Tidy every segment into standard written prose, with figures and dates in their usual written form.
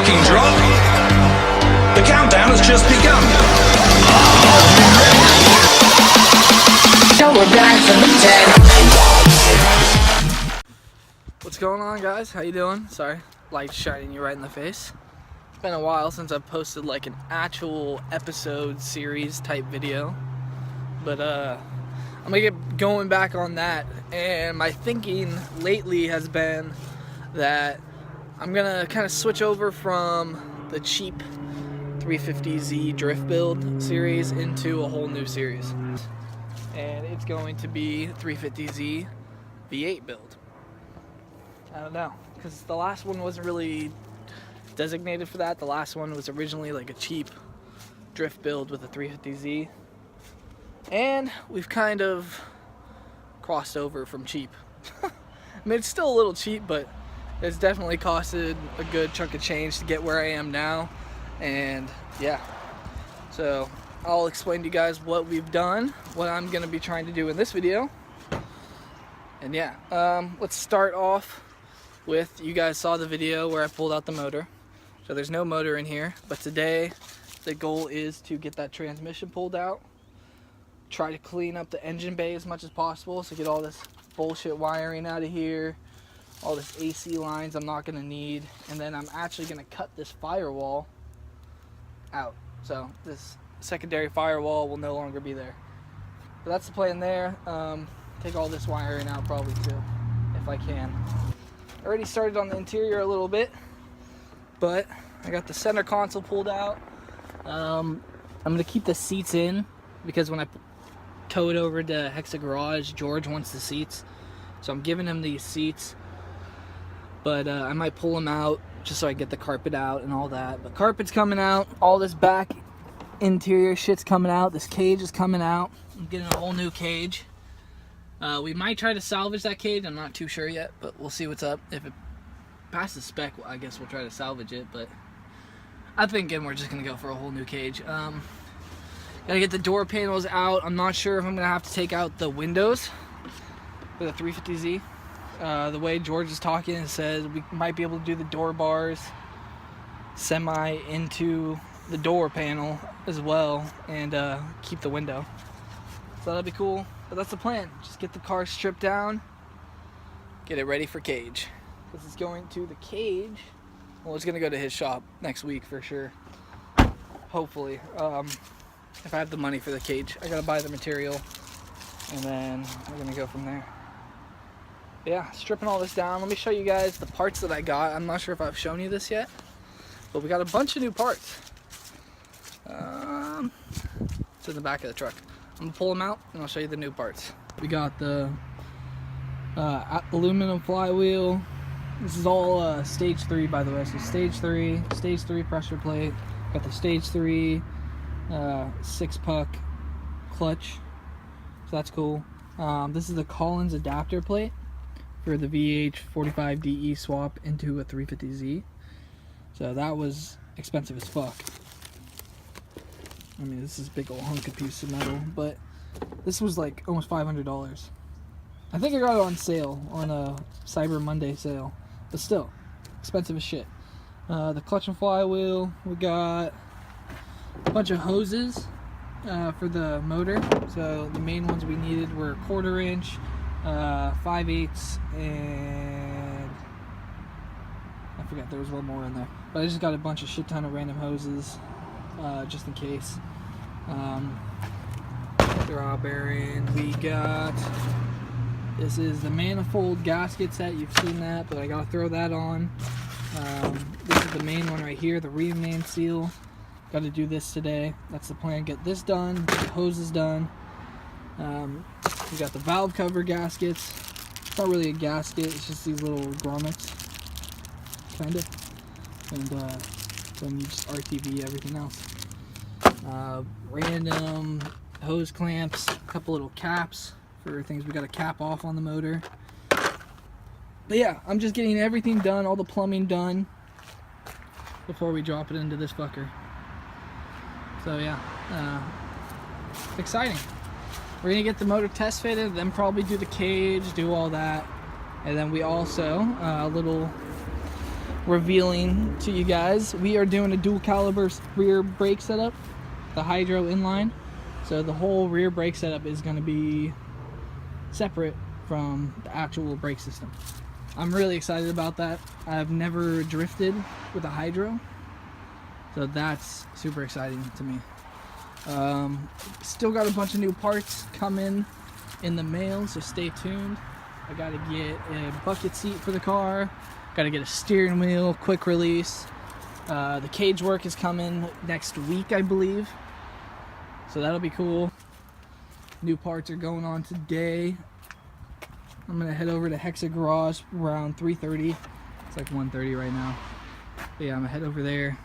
fucking drop? The countdown has just begun. So we're back from the dead. What's going on, guys? How you doing? Sorry, light shining you right in the face. It's been a while since I've posted like an actual episode series type video, but I'm gonna get going back on that. And my thinking lately has been that I'm gonna kind of switch over from the cheap 350Z drift build series into a whole new series, and it's going to be 350Z V8 build. I don't know, because the last one wasn't really designated for that. The last one was originally like a cheap drift build with a 350Z, and we've kind of crossed over from cheap. I mean, it's still a little cheap, but it's definitely costed a good chunk of change to get where I am now. And yeah, so I'll explain to you guys what we've done, what I'm going to be trying to do in this video. And yeah, let's start off with, you guys saw the video where I pulled out the motor. So there's no motor in here, but today the goal is to get that transmission pulled out, try to clean up the engine bay as much as possible, so get all this bullshit wiring out of here, all this AC lines I'm not going to need, and then I'm actually going to cut this firewall out. So this secondary firewall will no longer be there. So that's the plan there. Take all this wiring out probably too, if I can. I already started on the interior a little bit, but I got the center console pulled out. I'm going to keep the seats in because when I tow it over to Hexa Garage, George wants the seats. So I'm giving him these seats, but I might pull them out just so I get the carpet out and all that. But carpet's coming out, all this back interior shit's coming out, this cage is coming out. I'm getting a whole new cage. We might try to salvage that cage, I'm not too sure yet, but we'll see what's up. If it passes spec, I guess we'll try to salvage it, but I'm thinking we're just gonna go for a whole new cage. Gotta get the door panels out. I'm not sure if I'm gonna have to take out the windows with a 350Z. The way George is talking, it says we might be able to do the door bars semi into the door panel as well, and keep the window. So that'll be cool. But that's the plan. Just get the car stripped down, get it ready for cage. This is going to the cage. Well, it's gonna go to his shop next week for sure. Hopefully, if I have the money for the cage. I gotta buy the material, and then we're gonna go from there. Yeah, stripping all this down. Let me show you guys the parts that I got. I'm not sure if I've shown you this yet, but we got a bunch of new parts. It's in the back of the truck. I'm gonna pull them out and I'll show you the new parts. We got the aluminum flywheel. This is all stage 3, by the way. So stage 3 pressure plate. Got the stage 3 6-puck clutch. So that's cool. This is the Collins adapter plate for the vh45de swap into a 350Z. So that was expensive as fuck. I mean, this is a big old hunk of piece of metal, but this was like almost $500. I think I got it on sale, on a Cyber Monday sale, but still, expensive as shit. The clutch and flywheel, we got a bunch of hoses for the motor. So the main ones we needed were 1/4 inch, 5/8, and I forgot there was one more in there. But I just got a bunch of shit ton of random hoses, just in case. Draw bearing, we got, this is the manifold gasket set, you've seen that, but I gotta throw that on. This is the main one right here, the remain seal. Gotta do this today. That's the plan, get this done, get the hoses done. We got the valve cover gaskets. It's not really a gasket, it's just these little grommets, kinda. And then you just RTV everything else. Random hose clamps, a couple little caps for things we got to cap off on the motor. But yeah, I'm just getting everything done, all the plumbing done before we drop it into this fucker. So yeah, exciting. We're gonna get the motor test fitted, then probably do the cage, do all that, and then we also revealing to you guys. We are doing a dual caliber rear brake setup, the hydro inline. So the whole rear brake setup is going to be separate from the actual brake system. I'm really excited about that. I've never drifted with a hydro, so that's super exciting to me. Still got a bunch of new parts coming in the mail, so stay tuned. I gotta get a bucket seat for the car, gotta get a steering wheel, quick release. The cage work is coming next week, I believe, so that'll be cool. New parts are going on today. I'm gonna head over to Hexa Garage around 3:30. It's like 1:30 right now. But yeah, I'm gonna head over there,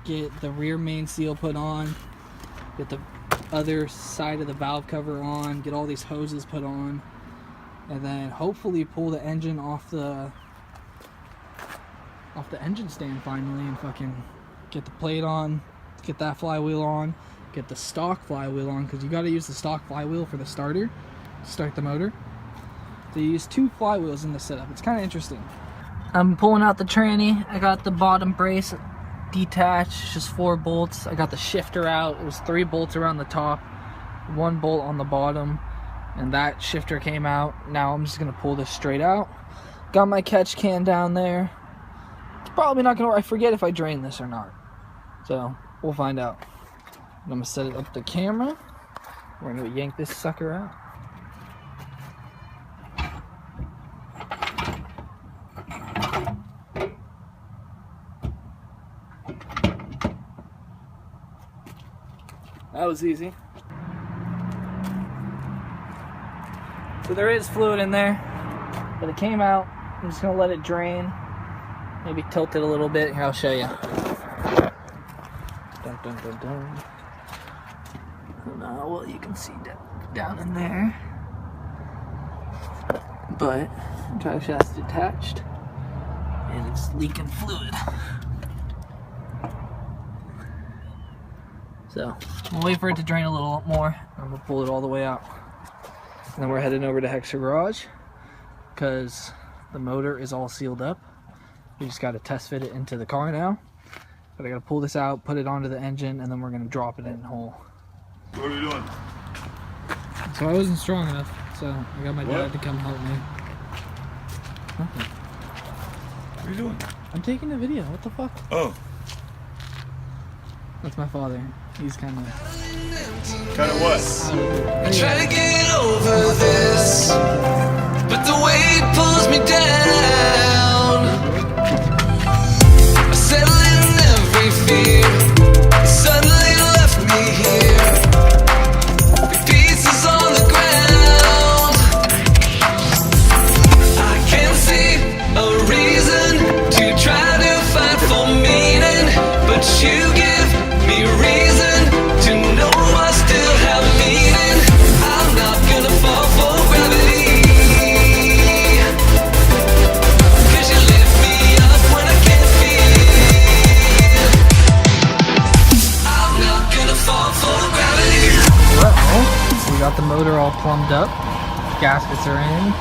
get the rear main seal put on, get the other side of the valve cover on, get all these hoses put on, and then hopefully pull the engine off the engine stand finally, and fucking get the plate on, get that flywheel on, get the stock flywheel on, because you got to use the stock flywheel for the starter to start the motor. So you use 2 flywheels in the setup. It's kind of interesting. I'm pulling out the tranny. I got the bottom brace detached, just 4 bolts. I got the shifter out. It was 3 bolts around the top, 1 bolt on the bottom, and that shifter came out. Now I'm just gonna pull this straight out. Got my catch can down there. It's probably not gonna work. I forget if I drain this or not, so we'll find out. I'm gonna set it up the camera. We're gonna yank this sucker out. That was easy. So there is fluid in there, but it came out. I'm just gonna let it drain. Maybe tilt it a little bit. Here, I'll show you. Dun, dun, dun, dun. Well, you can see down in there, but drive shaft's detached and it's leaking fluid. So we'll wait for it to drain a little more, and we'll pull it all the way out. And then we're heading over to Hexa Garage because the motor is all sealed up. We just got to test fit it into the car now. But I got to pull this out, put it onto the engine, and then we're going to drop it in whole. What are you doing? So I wasn't strong enough, so I got my dad to come help me. Nothing. What are you doing? I'm taking a video. What the fuck? Oh. That's my father. He's kind of... Kind of what? I try to get over this, but the weight pulls me down. I settle in every fear, suddenly left me here, with pieces on the ground. I can't see a reason to try to fight for meaning, but you give me reason to know I still have meaning. I'm not gonna fall for gravity, 'cause you lift me up when I can't feel. I'm not gonna fall for gravity. Well, we got the motor all plumbed up. Gaskets are in.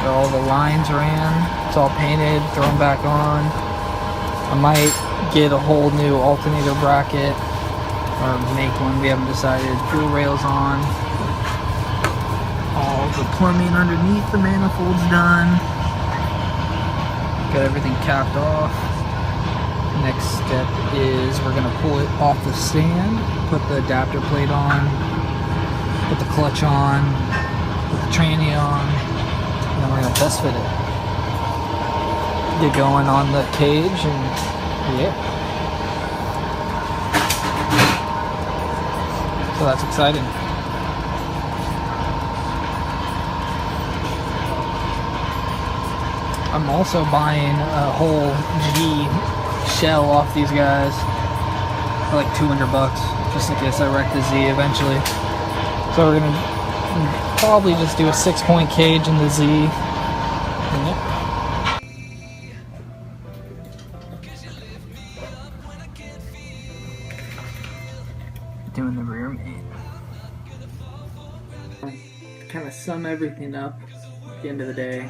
Got all the lines ran. It's all painted, thrown back on. I might get a whole new alternator bracket or make one, we haven't decided. Fuel rails on. All the plumbing underneath the manifold's done. Got everything capped off. Next step is we're gonna pull it off the stand, put the adapter plate on, put the clutch on, put the tranny on, and then we're gonna test fit it. Get going on the cage and yeah. So that's exciting. I'm also buying a whole G shell off these guys for like $200, just in case I wreck the Z eventually. So we're gonna probably just do a 6-point cage in the Z. And yeah. Doing the rear main. Kind of sum everything up at the end of the day.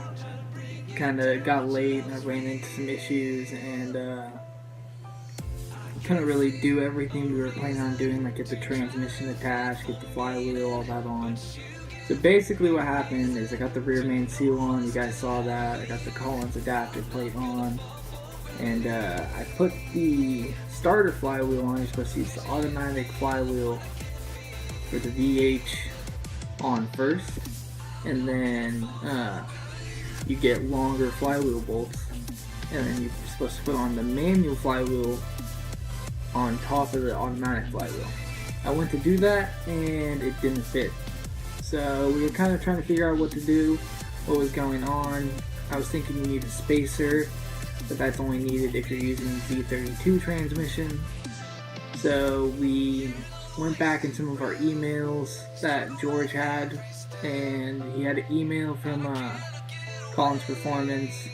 kind of got late and I ran into some issues, and couldn't really do everything we were planning on doing, like get the transmission attached, get the flywheel, all that on. So basically what happened is I got the rear main seal on, you guys saw that, I got the Collins adapter plate on, and I put the starter flywheel on. You're supposed to use the automatic flywheel for the VH on first, and then you get longer flywheel bolts, and then you're supposed to put on the manual flywheel on top of the automatic flywheel. I went to do that and it didn't fit. So we were kind of trying to figure out what to do, what was going on. I was thinking you need a spacer, but that's only needed if you're using V32 transmission. So we went back in some of our emails that George had, and he had an email from Collins Performance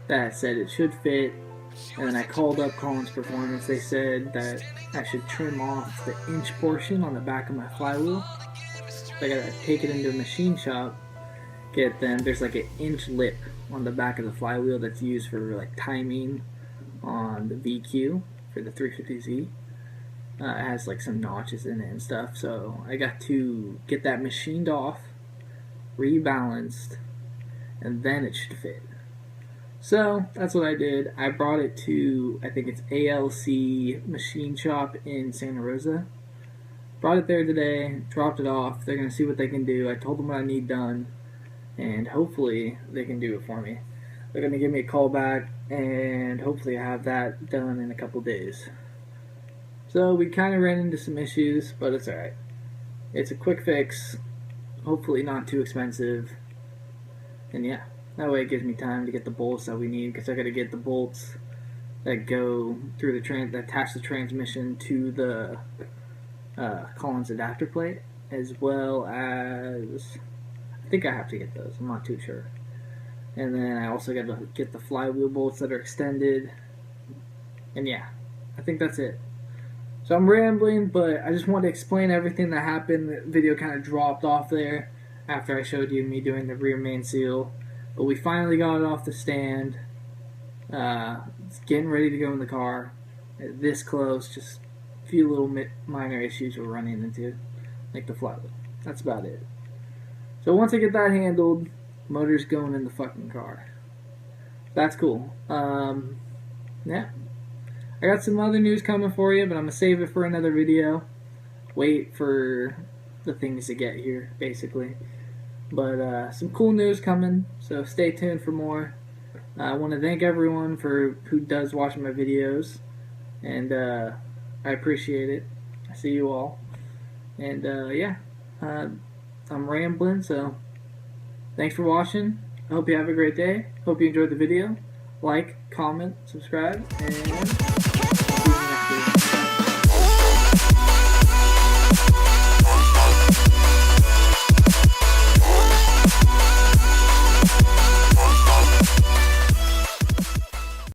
that said it should fit. And then I called up Collins Performance. They said that I should trim off the inch portion on the back of my flywheel. So I gotta take it into a machine shop, get them. There's like an inch lip on the back of the flywheel that's used for like timing on the VQ for the 350Z. It has like some notches in it and stuff. So I got to get that machined off, rebalanced, and then it should fit. So that's what I did. I brought it to, I think it's ALC Machine Shop in Santa Rosa. Brought it there today, dropped it off. They're going to see what they can do. I told them what I need done, and hopefully they can do it for me. They're going to give me a call back, and hopefully I have that done in a couple days. So we kind of ran into some issues, but it's alright. It's a quick fix, hopefully not too expensive, and yeah. That way it gives me time to get the bolts that we need, because I got to get the bolts that go through the that attach the transmission to the Collins adapter plate, as well as, I think I have to get those, I'm not too sure. And then I also got to get the flywheel bolts that are extended, and yeah, I think that's it. So I'm rambling, but I just wanted to explain everything that happened. The video kind of dropped off there after I showed you me doing the rear main seal. But we finally got it off the stand. It's getting ready to go in the car. This close, just a few little minor issues we're running into, like the flywheel. That's about it. So once I get that handled, motor's going in the fucking car. That's cool. Yeah. I got some other news coming for you, but I'm going to save it for another video. Wait for the things to get here, basically. But some cool news coming, so stay tuned for more. I want to thank everyone who does watch my videos, and I appreciate it. I see you all, and yeah, I'm rambling, so thanks for watching. I hope you have a great day. Hope you enjoyed the video. Like, comment, subscribe, and see you next video.